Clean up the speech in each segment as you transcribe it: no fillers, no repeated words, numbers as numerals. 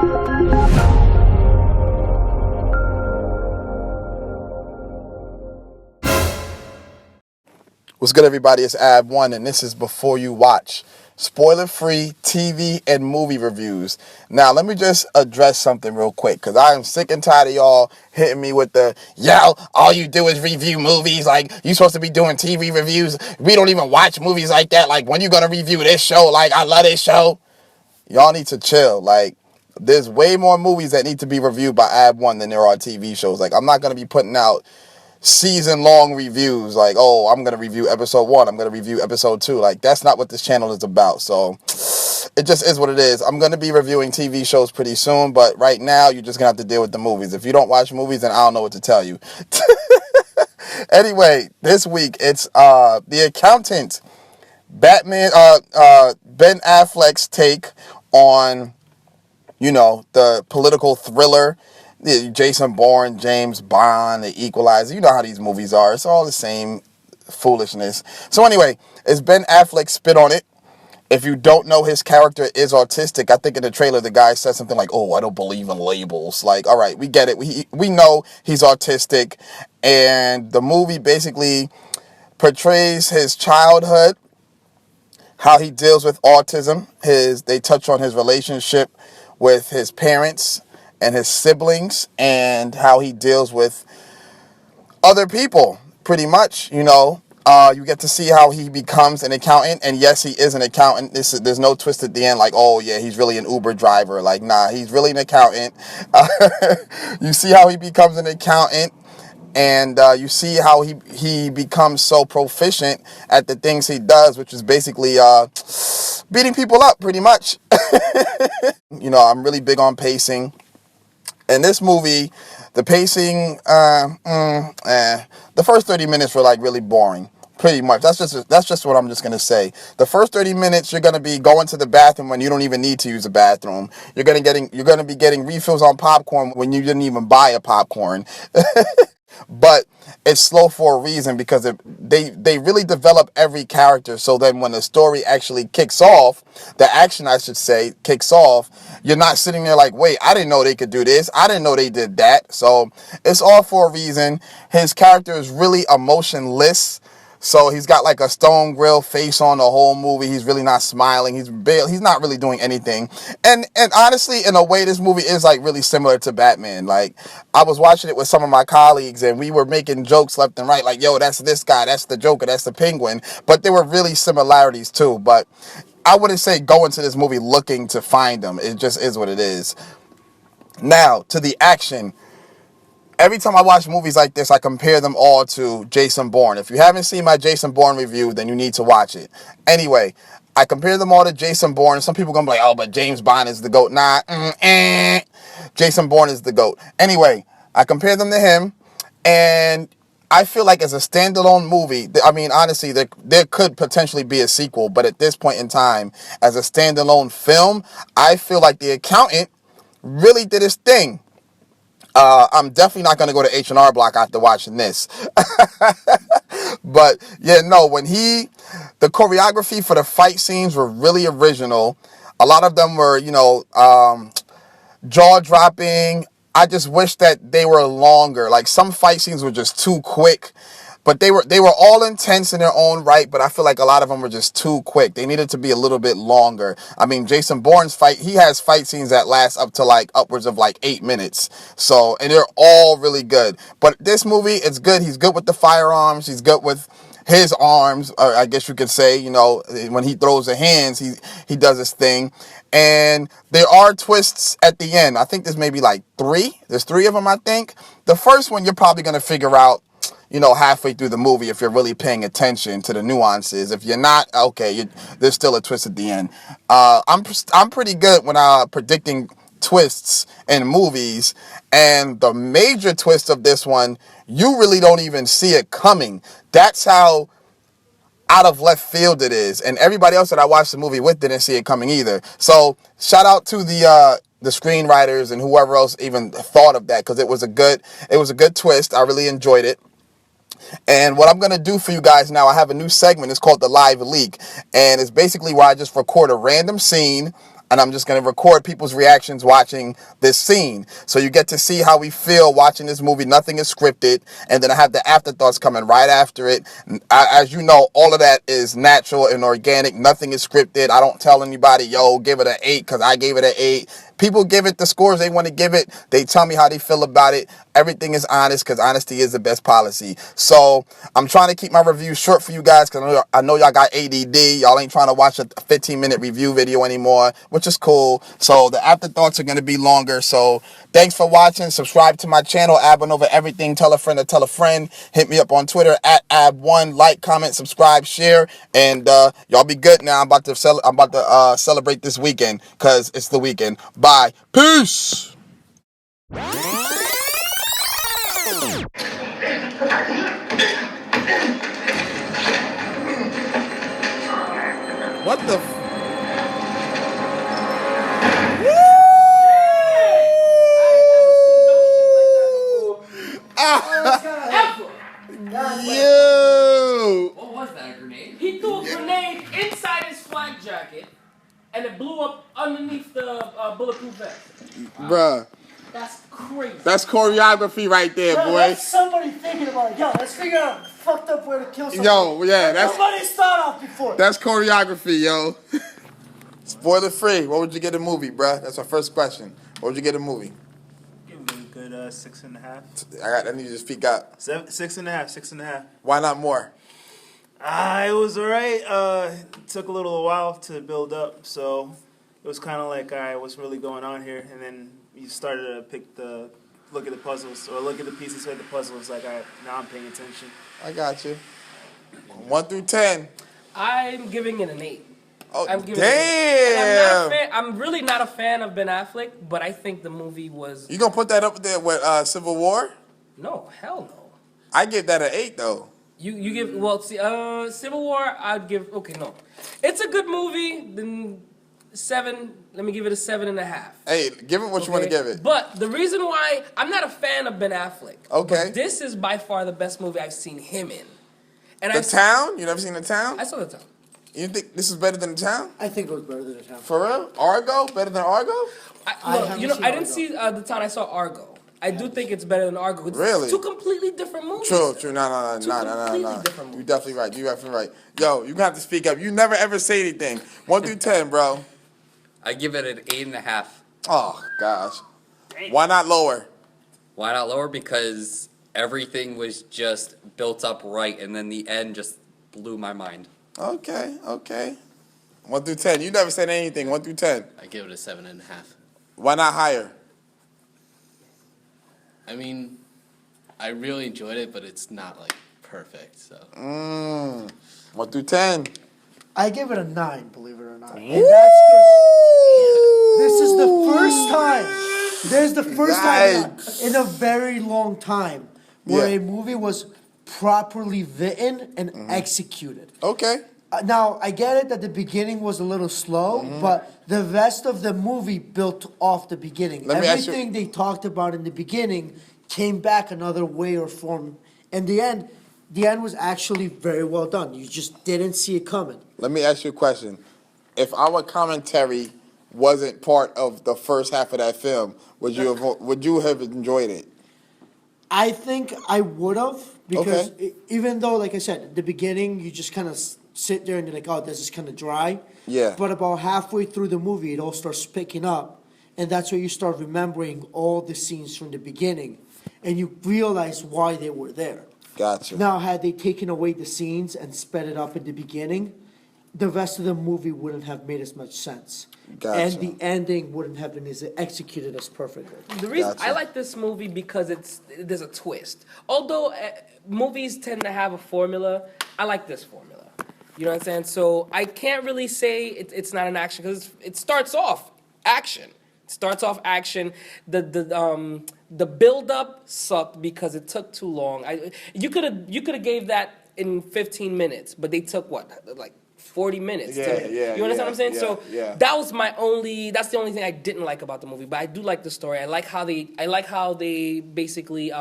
What's good, everybody? It's Abwon, and this is Before You Watch. Spoiler-free TV and movie reviews. Now, let me just address something real quick, because I am sick and tired of y'all hitting me with the, yo, all you do is review movies. Like, you supposed to be doing TV reviews. We don't even watch movies like that. Like, when you going to review this show? Like, I love this show. Y'all need to chill. Like, there's way more movies that need to be reviewed by Abwon than there are TV shows. Like, I'm not going to be putting out season-long reviews like, oh, I'm going to review episode 1, I'm going to review episode 2. Like, that's not what this channel is about. So it just is what it is. I'm going to be reviewing TV shows pretty soon, but right now you're just going to have to deal with the movies. If you don't watch movies, then I don't know what to tell you. Anyway, this week it's The Accountant, Batman, Ben Affleck's take on, you know, the political thriller. Jason Bourne, James Bond, The Equalizer. You know how these movies are. It's all the same foolishness. So anyway, it's Ben Affleck's spin on it. If you don't know, his character is autistic. I think in the trailer, the guy said something like, oh, I don't believe in labels. Like, all right, we get it. We know he's autistic. And the movie basically portrays his childhood, how he deals with autism. They touch on his relationship with his parents and his siblings, and how he deals with other people, pretty much. You know, you get to see how he becomes an accountant, and yes, he is an accountant. There's no twist at the end, like, oh yeah, he's really an Uber driver. Like, nah, he's really an accountant. You see how he becomes an accountant, and you see how he becomes so proficient at the things he does, which is basically beating people up, pretty much. You know, I'm really big on pacing. In this movie, the pacing, the first 30 minutes were like really boring. Pretty much. That's just what I'm just going to say. The first 30 minutes, you're going to be going to the bathroom when you don't even need to use a bathroom. You're going to be getting refills on popcorn when you didn't even buy a popcorn. But it's slow for a reason, because they really develop every character. So then when the story actually kicks off, the action, I should say, kicks off, you're not sitting there like, wait, I didn't know they could do this. I didn't know they did that. So it's all for a reason. His character is really emotionless. So he's got like a stone grill face on the whole movie. He's really not smiling. He's not really doing anything. And honestly, in a way, this movie is like really similar to Batman. Like, I was watching it with some of my colleagues, and we were making jokes left and right. Like, yo, that's this guy, that's the Joker, that's the Penguin. But there were really similarities too. But I wouldn't say go into this movie looking to find them. It just is what it is. Now, to the action. Every time I watch movies like this, I compare them all to Jason Bourne. If you haven't seen my Jason Bourne review, then you need to watch it. Anyway, I compare them all to Jason Bourne. Some people are going to be like, oh, but James Bond is the GOAT. Nah, Jason Bourne is the GOAT. Anyway, I compare them to him, and I feel like as a standalone movie, I mean, honestly, there could potentially be a sequel, but at this point in time, as a standalone film, I feel like The Accountant really did his thing. I'm definitely not going to go to H&R Block after watching this. But, yeah, no, the choreography for the fight scenes were really original. A lot of them were, you know, jaw-dropping. I just wish that they were longer. Like, some fight scenes were just too quick. But they were all intense in their own right, but I feel like a lot of them were just too quick. They needed to be a little bit longer. I mean, Jason Bourne's he has fight scenes that last up to like upwards of like 8 minutes. So, and they're all really good. But this movie, it's good. He's good with the firearms. He's good with his arms, or I guess you could say, you know, when he throws the hands, he does his thing. And there are twists at the end. I think there's maybe like 3. There's 3 of them, I think. The first one, you're probably going to figure out, you know, halfway through the movie if you're really paying attention to the nuances. If you're not, okay, there's still a twist at the end. I'm pretty good when predicting twists in movies, and the major twist of this one, you really don't even see it coming. That's how out of left field it is, and everybody else that I watched the movie with didn't see it coming either. So shout out to the screenwriters and whoever else even thought of that, because it was a good twist. I really enjoyed it. And what I'm going to do for you guys now, I have a new segment. It's called the Live Leak. And it's basically where I just record a random scene. and I'm just going to record people's reactions watching this scene. So you get to see how we feel watching this movie. Nothing is scripted. And then I have the afterthoughts coming right after it. As you know, all of that is natural and organic. Nothing is scripted. I don't tell anybody, yo, give it an 8 because I gave it an 8. People give it the scores they want to give it. They tell me how they feel about it. Everything is honest because honesty is the best policy. So I'm trying to keep my reviews short for you guys because I know y'all got ADD. Y'all ain't trying to watch a 15-minute review video anymore, which is cool. So the afterthoughts are going to be longer. So thanks for watching. Subscribe to my channel, Abwon over everything. Tell a friend to tell a friend. Hit me up on Twitter at Abwon. Like, comment, subscribe, share, and y'all be good now. I'm about to celebrate this weekend because it's the weekend. Bye. Peace. What the f- Yo! What was that, a grenade? He threw a grenade inside his flak jacket, and it blew up underneath the bulletproof vest. Bruh. That's crazy. That's choreography right there, boy. That's somebody thinking about, yo, let's figure out a fucked up way to kill somebody. Yo, yeah, that's Nobody's thought of before. That's choreography, yo. Spoiler free. What would you get a movie, bruh? That's our first question. What would you get a movie? Give it a good 6.5. I need you to speak up. 6.5. Why not more? It was alright. It took a little while to build up, so it was kind of like, alright, what's really going on here? And then you started to look at the puzzles, or look at the pieces of the puzzle. It's like, alright, now I'm paying attention. I got you. 1 through 10. I'm giving it an 8. Oh, I'm giving damn! I'm really not a fan of Ben Affleck, but I think the movie was... You gonna put that up there with Civil War? No, hell no. I give that an 8 though. You give... Well, see, Civil War, I'd give... Okay, no. It's a good movie. Then 7... Let me give it a 7.5. Hey, give it what you want to give it. But the reason why... I'm not a fan of Ben Affleck. Okay. But this is by far the best movie I've seen him in. And The Town? You never seen The Town? I saw The Town. You think this is better than The Town? I think it was better than The Town. For real? Argo? Better than Argo? I didn't Argo. see The Town. I saw Argo. I do think it's better than Argo. It's Really? Two completely different movies. True. No. Completely different You're movies. definitely right. You're definitely right. Yo, you have to speak up. You never ever say anything. 1 through 10, bro. I give it an 8.5. Oh, gosh. Why not lower? Why not lower? Because everything was just built up right, and then the end just blew my mind. Okay. 1 through 10. You never said anything. 1 through 10. I give it a 7.5. Why not higher? I mean, I really enjoyed it, but it's not like perfect. So 1 through 10. I give it a 9, believe it or not. And that's because this is the first time. There's the first time in a very long time where a movie was properly written and executed. Okay. Now, I get it that the beginning was a little slow, but the rest of the movie built off the beginning. Let me ask you- Everything they talked about in the beginning came back another way or form. And the end was actually very well done. You just didn't see it coming. Let me ask you a question. If our commentary wasn't part of the first half of that film, would you have enjoyed it? I think I would have, because Okay. even though, like I said, at the beginning, you just kind of sit there and you're like, oh, this is kind of dry. Yeah. But about halfway through the movie, it all starts picking up. And that's where you start remembering all the scenes from the beginning. And you realize why they were there. Gotcha. Now, had they taken away the scenes and sped it up in the beginning, the rest of the movie wouldn't have made as much sense. Gotcha. And the ending wouldn't have been as executed as perfectly. The reason Gotcha. I like this movie because there's a twist. Although movies tend to have a formula, I like this formula. You know what I'm saying? So I can't really say it's not an action because it starts off action. It starts off action. The build up sucked because it took too long. You could have gave that in 15 minutes, but they took what, like 40 minutes. Yeah. You understand what I'm saying? So yeah. that's the only thing I didn't like about the movie. But I do like the story. I like how they basically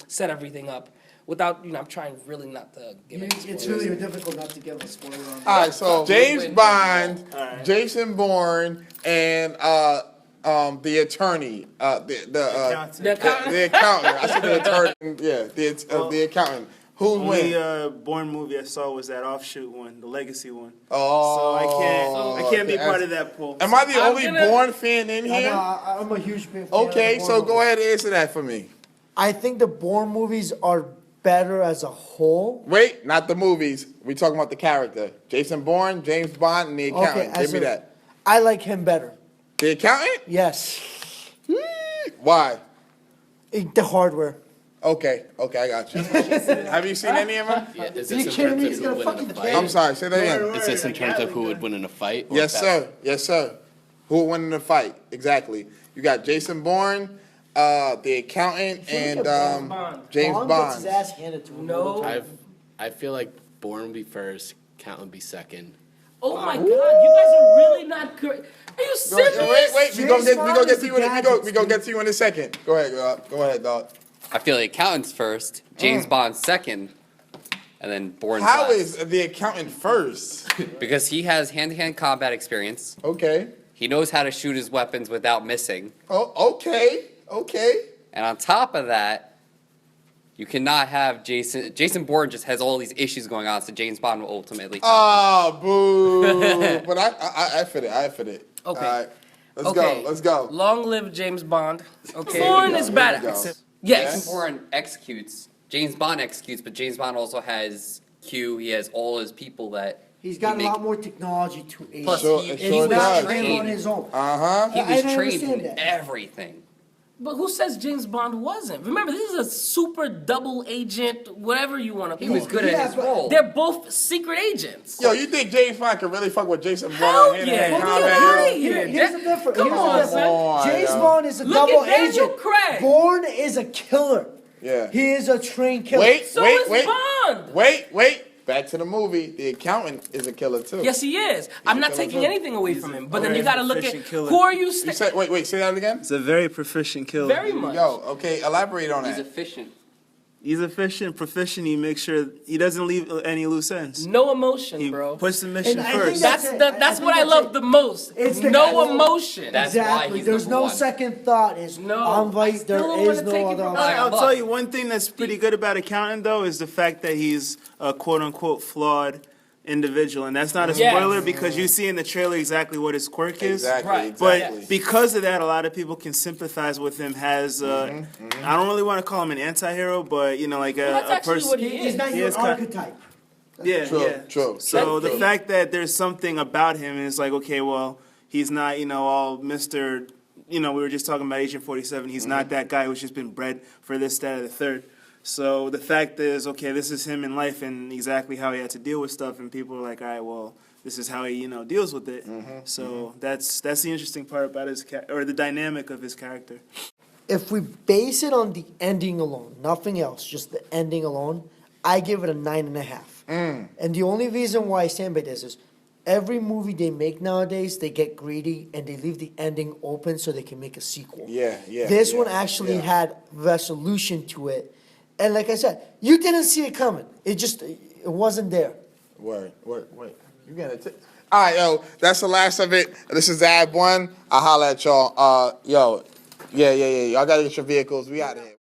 set everything up without, I'm trying really not to give it. It's really difficult not to give a spoiler on All right, so James win. Bond, Alright. Jason Bourne, and the attorney, Accountant. The accountant. the accountant. I said the attorney. Yeah, the accountant. Who's Only winning? Bourne movie I saw was that offshoot one, the Legacy one. Oh, So I can't be okay. part of that poll. Am I the I'm only gonna- Bourne fan in I here? know, I'm a huge fan. Okay, of the so Bourne go movies. ahead and answer that for me. I think the Bourne movies are better as a whole. Wait, not the movies. We talking about the character. Jason Bourne, James Bond, and the accountant. Give me that. I like him better. The accountant? Yes. Why? The hardware. Okay, I got you. Have you seen any of them? Yeah, is Are you this in kidding terms me? of He's who gonna would fuck win in a the fight? I'm sorry, say that again. Is this in terms of who would win in a fight? or Yes, best- sir. Yes, sir. Who will win in the fight? Exactly. You got Jason Bourne, the accountant, and Bond. James Bond Bond. gets his ass handed to him. No. all the time. I feel like Bourne would be first, Count would be second. Oh my God, you guys are really not good. Are you Go- serious? wait. We gonna James get Bond to is you. the We gadgets, gonna get to you in a second. Go ahead, go ahead, dog. I feel the accountant's first, James Bond second, and then Bourne's How last. is the accountant first? Because he has hand-to-hand combat experience. Okay. He knows how to shoot his weapons without missing. Oh, okay. And on top of that, you cannot have Jason Bourne just has all these issues going on, so James Bond will ultimately. Oh, boo! But I fit it. Okay. All right. Let's Okay. go. Let's go. Long live James Bond. Okay. There Bourne we is go, there we badass. go. Yes. Jason Bourne executes. James Bond executes, but James Bond also has Q. He has all his people that. He's got he a lot make- more technology to aid. Plus, Sure- he, it he sure was does. trained. on his own. He I was don't trained understand in that. everything. But who says James Bond wasn't? Remember, this is a super double agent, whatever you want to call He was it. good Yeah, at his but role. They're both secret agents. Yo, you think James Bond can really fuck with Jason Bourne? Hell hand in yeah. hand Well, combat, get yo? outta here. Here's the difference. Come Here's on, the difference. son. James yo. Bond is a Look double at Daniel agent. Craig. Bourne is a killer. Yeah. He is a trained killer. Wait, So wait, is wait. Bond. Wait. Back to the movie. The accountant is a killer too. Yes, he is. I'm not killer taking too. anything away from him. But then very you got to look at efficient killer. who are you? You said wait. Say that again. It's a very proficient killer. Very much. Yo, okay. Elaborate on He's that. efficient. He's efficient, proficient. He makes sure he doesn't leave any loose ends. No emotion, He bro. puts the mission And I think first. That's it. that's I what I think love that's the most. It's the- No emotion. That's why Exactly. he's There's number no one. second thought. It's No, I'm I right. still There don't is wanna no take it other from option. that. I'll Look. tell you one thing that's pretty good about Accountant, though, is the fact that he's a quote-unquote flawed individual. And that's not a Yes. spoiler because you see in the trailer exactly what his quirk is. Exactly. Right. But Exactly. because of that, a lot of people can sympathize with him. Has I don't really want to call him an anti-hero, but like that's a actually person. what he He's is. not He your is kind- archetype. Yeah, True, yeah. true. So That's the it. fact that there's something about him is like, okay, well, he's not, all Mr. We were just talking about Agent 47. He's not that guy who's just been bred for this, that, or the third. So the fact is, okay, this is him in life and exactly how he had to deal with stuff, and people are like, all right, well, this is how he, deals with it. So that's the interesting part about his or the dynamic of his character. If we base it on the ending alone, nothing else, just the ending alone, I give it a 9.5. And the only reason why I stand by this is every movie they make nowadays, they get greedy and they leave the ending open so they can make a sequel. Yeah. This one actually had resolution to it. And like I said, you didn't see it coming. It wasn't there. Wait. You got it. All right, yo. That's the last of it. This is Abwon. I'll holla at y'all. Yeah. Y'all gotta get your vehicles. We out of here.